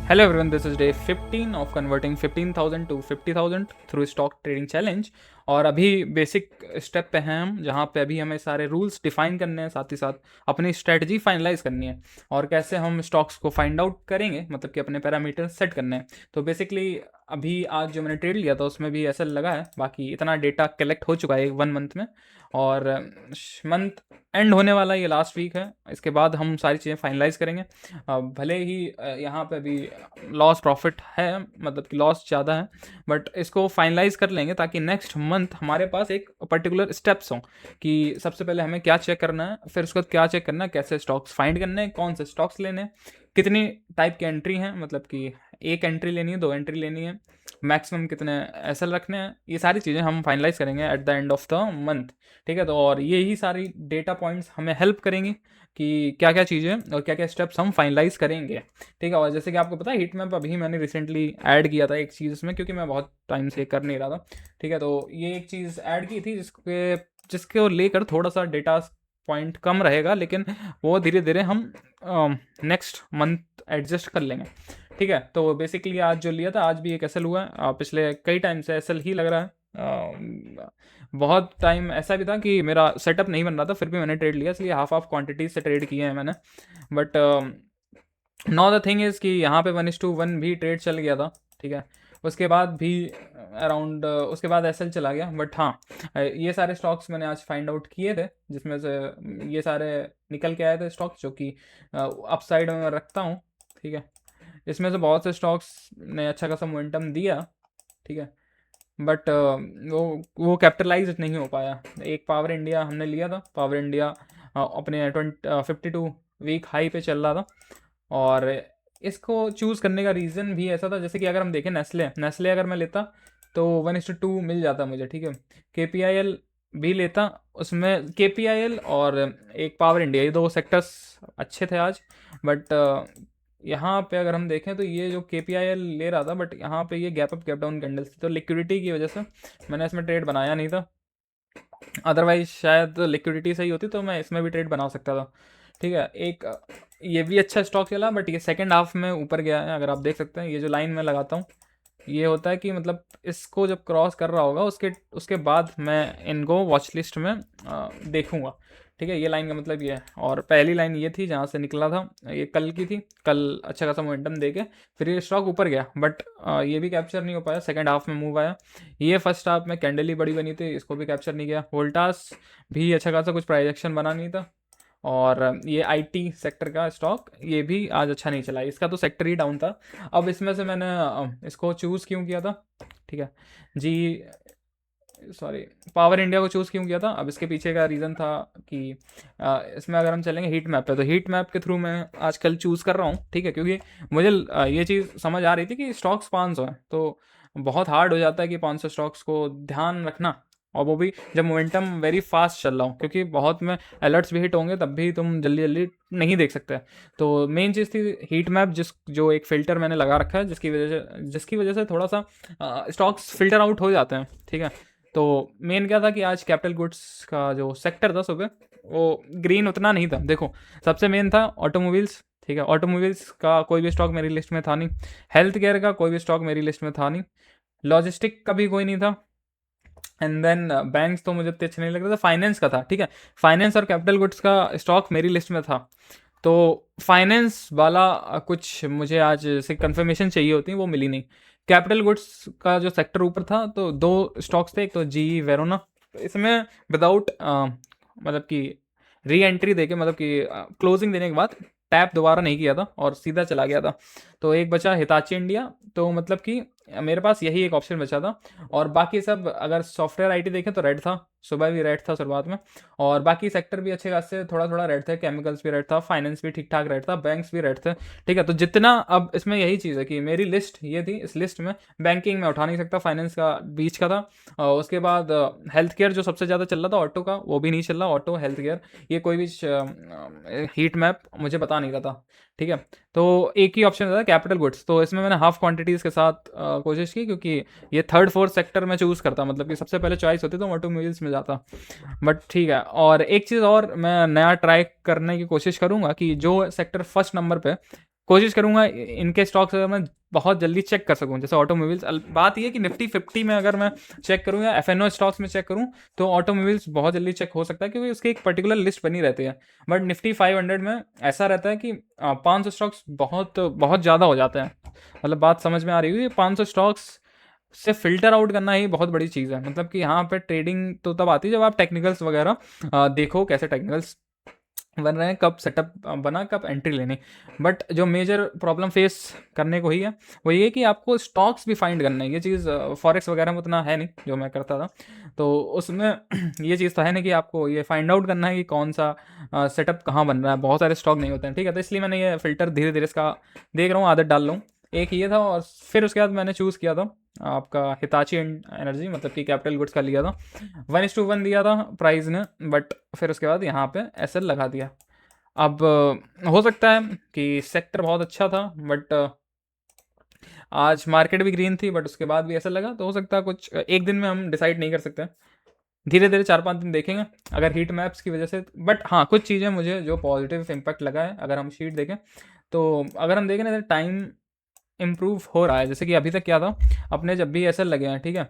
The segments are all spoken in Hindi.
Hello everyone, this is day 15 of converting 15,000 to 50,000 through stock trading challenge। और अभी बेसिक स्टेप पे हैं हम, जहाँ पे अभी हमें सारे रूल्स डिफाइन करने हैं, साथ ही साथ अपनी स्ट्रेटजी फाइनलाइज करनी है और कैसे हम स्टॉक्स को फाइंड आउट करेंगे, मतलब कि अपने पैरामीटर सेट करने हैं। तो बेसिकली अभी आज जो मैंने ट्रेड लिया था उसमें भी ऐसा लगा है, बाकी इतना डेटा कलेक्ट हो चुका है 1 मंथ में, और मंथ एंड होने वाला ये लास्ट वीक है। इसके बाद हम सारी चीज़ें फाइनलाइज करेंगे। भले ही यहाँ पे अभी लॉस प्रॉफिट है, मतलब कि लॉस ज़्यादा है, बट इसको फाइनलाइज कर लेंगे ताकि नेक्स्ट मंथ हमारे पास एक पर्टिकुलर स्टेप्स हों कि सबसे पहले हमें क्या चेक करना है, फिर उसके बाद क्या चेक करना है, कैसे स्टॉक्स फाइंड करने हैं, कौन से स्टॉक्स लेने हैं, कितनी टाइप की एंट्री हैं, मतलब कि एक एंट्री लेनी है, 2 एंट्री लेनी है, मैक्सिमम कितने एसएल रखने हैं। ये सारी चीज़ें हम फाइनलाइज करेंगे at the end of the month. ठीक है, तो और यही सारी डेटा पॉइंट्स हमें हेल्प करेंगी कि क्या क्या चीज़ें और क्या क्या स्टेप्स हम फाइनलाइज करेंगे। ठीक है, और जैसे कि आपको पता है हीट मैप अभी मैंने रिसेंटली ऐड किया था एक चीज़ इसमें, क्योंकि मैं बहुत टाइम से कर नहीं रहा था। ठीक है, तो ये एक चीज़ ऐड की थी जिसको लेकर थोड़ा सा डेटा पॉइंट कम रहेगा, लेकिन वो धीरे धीरे हम नेक्स्ट मंथ एडजस्ट कर लेंगे। ठीक है, तो बेसिकली आज जो लिया था, आज भी एक एसएल हुआ है। पिछले कई टाइम से एसएल ही लग रहा है। बहुत टाइम ऐसा भी था कि मेरा सेटअप नहीं बन रहा था, फिर भी मैंने ट्रेड लिया, इसलिए हाफ क्वांटिटी से ट्रेड किए हैं मैंने। But now the thing is कि यहाँ पे 1:1 भी ट्रेड चल गया था। ठीक है, उसके बाद भी अराउंड उसके बाद एसएल चला गया। बट हाँ, ये सारे स्टॉक्स मैंने आज फाइंड आउट किए थे, जिसमें से ये सारे निकल के आए थे स्टॉक्स जो कि अपसाइड में मैं रखता हूँ। ठीक है, इसमें से बहुत से स्टॉक्स ने अच्छा खासा मोमेंटम दिया। ठीक है, बट वो कैपिटलाइज नहीं हो पाया। एक पावर इंडिया हमने लिया था, पावर इंडिया अपने 52 वीक हाई पे चल रहा था, और इसको चूज़ करने का रीज़न भी ऐसा था, जैसे कि अगर हम देखें नेस्ले नेस्ले अगर मैं लेता तो 1:2 मिल जाता मुझे। ठीक है, केपीआईएल भी लेता, उसमें केपीआईएल और एक पावर इंडिया, ये दो सेक्टर्स अच्छे थे आज। बट यहाँ पे अगर हम देखें तो ये जो केपीआईएल ले रहा था, बट यहाँ पे ये gap up gap down candles थी, तो लिक्विडिटी की वजह से मैंने इसमें ट्रेड बनाया नहीं था। अदरवाइज शायद लिक्विडिटी सही होती तो मैं इसमें भी ट्रेड बना सकता था। ठीक है, एक ये भी अच्छा स्टॉक चला, बट ये सेकंड हाफ में ऊपर गया है। अगर आप देख सकते हैं, ये जो लाइन मैं लगाता हूँ, ये होता है कि मतलब इसको जब क्रॉस कर रहा होगा उसके उसके बाद मैं इनको वॉच लिस्ट में देखूंगा। ठीक है, ये लाइन का मतलब ये है। और पहली लाइन ये थी जहाँ से निकला था, ये कल की थी, कल अच्छा खासा मोमेंटम देके फिर ये स्टॉक ऊपर गया, बट ये भी कैप्चर नहीं हो पाया। सेकंड हाफ में मूव आया, ये फर्स्ट हाफ में कैंडल ही बड़ी बनी थी, इसको भी कैप्चर नहीं किया। वोल्टास भी अच्छा खासा कुछ प्राइजेक्शन बना नहीं था। और ये आईटी सेक्टर का स्टॉक, ये भी आज अच्छा नहीं चला, इसका तो सेक्टर ही डाउन था। अब इसमें से मैंने इसको चूज़ क्यों किया था, ठीक है जी, सॉरी, पावर इंडिया को चूज़ क्यों किया था, अब इसके पीछे का रीज़न था कि इसमें अगर हम चलेंगे हीट मैप पे, तो हीट मैप के थ्रू मैं आजकल चूज़ कर रहा हूँ। ठीक है, क्योंकि मुझे ये चीज़ समझ आ रही थी कि स्टॉक्स 500 है, तो बहुत हार्ड हो जाता है कि 500 स्टॉक्स को ध्यान रखना, और वो भी जब मोमेंटम वेरी फास्ट चल रहा हो, क्योंकि बहुत में अलर्ट्स भी हिट होंगे, तब भी तुम जल्दी जल्दी नहीं देख सकते। तो मेन चीज़ थी हीट मैप, जो एक फ़िल्टर मैंने लगा रखा है, जिसकी वजह से थोड़ा सा स्टॉक्स फिल्टर आउट हो जाते हैं। ठीक है, तो मेन क्या था कि आज कैपिटल गुड्स का जो सेक्टर था सुबह, वो ग्रीन उतना नहीं था। देखो, सबसे मेन था ऑटोमोबाइल्स। ठीक है, ऑटोमोबाइल्स का कोई भी स्टॉक मेरी लिस्ट में था नहीं, हेल्थ केयर का कोई भी स्टॉक मेरी लिस्ट में था नहीं, लॉजिस्टिक का भी कोई नहीं था, एंड देन बैंक्स तो मुझे इतने अच्छे नहीं लग रहे थे। फाइनेंस का था, ठीक है, फाइनेंस और कैपिटल गुड्स का स्टॉक मेरी लिस्ट में था। तो फाइनेंस वाला कुछ मुझे आज से कंफर्मेशन चाहिए होती, वो मिली नहीं। कैपिटल गुड्स का जो सेक्टर ऊपर था, तो दो स्टॉक्स थे, एक तो जी वेरोना, तो इसमें विदाउट मतलब कि री एंट्री देके, मतलब कि क्लोजिंग देने के बाद टैप दोबारा नहीं किया था और सीधा चला गया था। तो एक बचा हिताची इंडिया, तो मतलब कि मेरे पास यही एक ऑप्शन बचा था, और बाकी सब अगर सॉफ्टवेयर आईटी देखें तो रेड था, सुबह भी रेड था शुरुआत में, और बाकी सेक्टर भी अच्छे खासे थोड़ा थोड़ा रेड थे, केमिकल्स भी रेड था, फाइनेंस भी ठीक ठाक रेड था, बैंक्स भी रेड थे। ठीक है, तो जितना, अब इसमें यही चीज़ है कि मेरी लिस्ट ये थी, इस लिस्ट में बैंकिंग में उठा नहीं सकता, फाइनेंस का बीच का था, और उसके बाद हेल्थ केयर जो सबसे ज़्यादा चल रहा था, ऑटो का, वो भी नहीं चल रहा, ऑटो हेल्थ केयर, ये कोई भी हीट मैप मुझे बता नहीं रहा था। ठीक है, तो एक ही ऑप्शन था कैपिटल गुड्स, तो इसमें मैंने हाफ क्वांटिटीज़ के साथ कोशिश की, क्योंकि ये थर्ड फोर्थ सेक्टर में चूज़ करता, मतलब कि सबसे पहले चॉइस होती तो ऑटोमोबाइल्स में जाता। बट ठीक है, और एक चीज़ और मैं नया ट्राई करने की कोशिश करूँगा कि जो सेक्टर फर्स्ट नंबर पे कोशिश करूँगा इनके स्टॉक्स अगर मैं बहुत जल्दी चेक कर सकूँ, जैसे ऑटोमोबाइल्स। बात ये है कि निफ्टी 50 में अगर मैं चेक करूँ या एफएनओ स्टॉक्स में चेक करूँ, तो ऑटोमोबाइल्स बहुत जल्दी चेक हो सकता है, क्योंकि उसकी एक पर्टिकुलर लिस्ट बनी रहती है। बट निफ्टी 500 में ऐसा रहता है कि 500 स्टॉक्स बहुत बहुत ज़्यादा हो जाते हैं। मतलब बात समझ में आ रही हुई, 500 स्टॉक्स से फिल्टर आउट करना ही बहुत बड़ी चीज़ है। मतलब कि यहाँ पे ट्रेडिंग तो तब आती है जब आप टेक्निकल्स वगैरह देखो, कैसे टेक्निकल्स बन रहे हैं, कब सेटअप बना, कब एंट्री लेनी। बट जो मेजर प्रॉब्लम फेस करने को ही है, वो ये कि आपको स्टॉक्स भी फाइंड करना है। ये चीज़ फॉरेक्स वगैरह में उतना है नहीं जो मैं करता था, तो उसमें ये चीज़ तो है नहीं कि आपको ये फाइंड आउट करना है कि कौन सा सेटअप कहाँ बन रहा है। बहुत सारे स्टॉक नहीं होते हैं, ठीक है। तो इसलिए मैंने ये फिल्टर धीरे धीरे इसका देख रहा हूँ, आदत डाल रहा हूँ। एक ये था, और फिर उसके बाद मैंने चूज़ किया था आपका हिताची एनर्जी, मतलब कि कैपिटल गुड्स का लिया था। 1:1 दिया था प्राइस ने, बट फिर उसके बाद यहाँ पे एसएल लगा दिया। अब हो सकता है कि सेक्टर बहुत अच्छा था, बट आज मार्केट भी ग्रीन थी, बट उसके बाद भी ऐसा लगा। तो हो सकता है कुछ एक दिन में हम डिसाइड नहीं कर सकते, धीरे धीरे 4-5 दिन देखेंगे अगर हीट मैप्स की वजह से। बट हाँ, कुछ चीज़ें मुझे जो पॉजिटिव इम्पैक्ट लगा है, अगर हम शीट देखें, तो अगर हम देखें ना, टाइम इम्प्रूव हो रहा है। जैसे कि अभी तक क्या था, अपने जब भी ऐसे लगे हैं, ठीक है,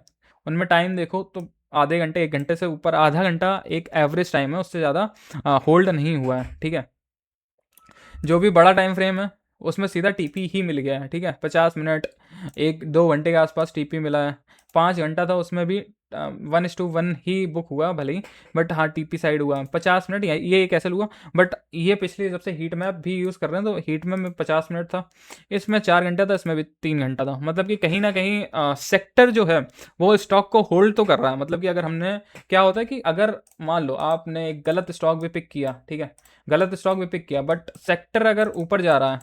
उनमें टाइम देखो तो आधे घंटे, 1 घंटे से ऊपर, आधा घंटा एक एवरेज टाइम है, उससे ज़्यादा होल्ड नहीं हुआ है, ठीक है। जो भी बड़ा टाइम फ्रेम है उसमें सीधा टीपी ही मिल गया है, ठीक है। 50 मिनट, 1-2 घंटे के आसपास टीपी मिला है। 5 घंटा था, उसमें भी 1:1 ही बुक हुआ भले ही, बट हाँ टीपी साइड हुआ। 50 मिनट ये एक ऐसे हुआ। बट ये पिछले जब से हीट मैप भी यूज़ कर रहे हैं, तो हीट मैप में 50 मिनट था, इसमें 4 घंटा था, इसमें भी 3 घंटा था। मतलब कि कहीं ना कहीं सेक्टर जो है वो स्टॉक को होल्ड तो कर रहा है। मतलब कि अगर हमने, क्या होता है कि अगर मान लो आपने एक गलत स्टॉक भी पिक किया, ठीक है, गलत स्टॉक भी पिक किया, बट सेक्टर अगर ऊपर जा रहा है,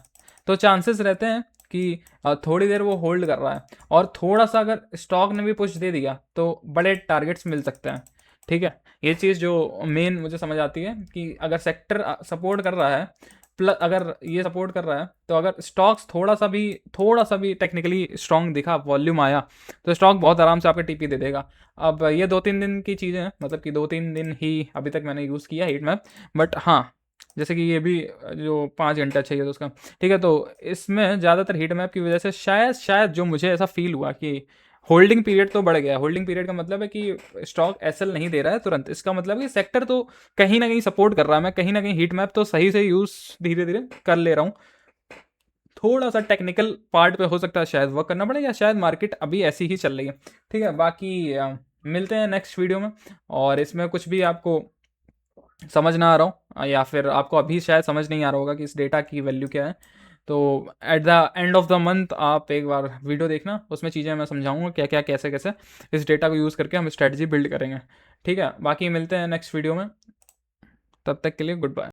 तो चांसेस रहते हैं कि थोड़ी देर वो होल्ड कर रहा है, और थोड़ा सा अगर स्टॉक ने भी पुश दे दिया तो बड़े टारगेट्स मिल सकते हैं, ठीक है। ये चीज़ जो मेन मुझे समझ आती है कि अगर सेक्टर सपोर्ट कर रहा है, प्लस अगर ये सपोर्ट कर रहा है, तो अगर स्टॉक्स थोड़ा सा भी टेक्निकली स्ट्रांग दिखा, वॉल्यूम आया, तो स्टॉक बहुत आराम से आपके टीपी दे देगा। अब ये 2-3 दिन की चीज़ें हैं, मतलब कि 2-3 दिन ही अभी तक मैंने यूज़ किया हीट मैप। बट हाँ, जैसे कि ये भी जो 5 घंटा चाहिए था उसका, ठीक है। तो इसमें ज़्यादातर हीट मैप की वजह से शायद जो मुझे ऐसा फील हुआ कि होल्डिंग पीरियड तो बढ़ गया। होल्डिंग पीरियड का मतलब है कि स्टॉक एसएल नहीं दे रहा है तुरंत, इसका मतलब है कि सेक्टर तो कहीं ना कहीं सपोर्ट कर रहा है। मैं कहीं ना कहीं हीट मैप तो सही से यूज़ धीरे धीरे कर ले रहा हूँ। थोड़ा सा टेक्निकल पार्ट पे हो सकता है शायद वर्क करना पड़े, या शायद मार्केट अभी ऐसी ही चल रही है, ठीक है। बाकी मिलते हैं नेक्स्ट वीडियो में। और इसमें कुछ भी आपको समझ ना आ रहा हो, या फिर आपको अभी शायद समझ नहीं आ रहा होगा कि इस डेटा की वैल्यू क्या है, तो at the end of the month आप एक बार वीडियो देखना, उसमें चीज़ें मैं समझाऊंगा क्या क्या, कैसे कैसे इस डेटा को यूज़ करके हम स्ट्रेटजी बिल्ड करेंगे, ठीक है। बाकी मिलते हैं नेक्स्ट वीडियो में, तब तक के लिए गुड बाय।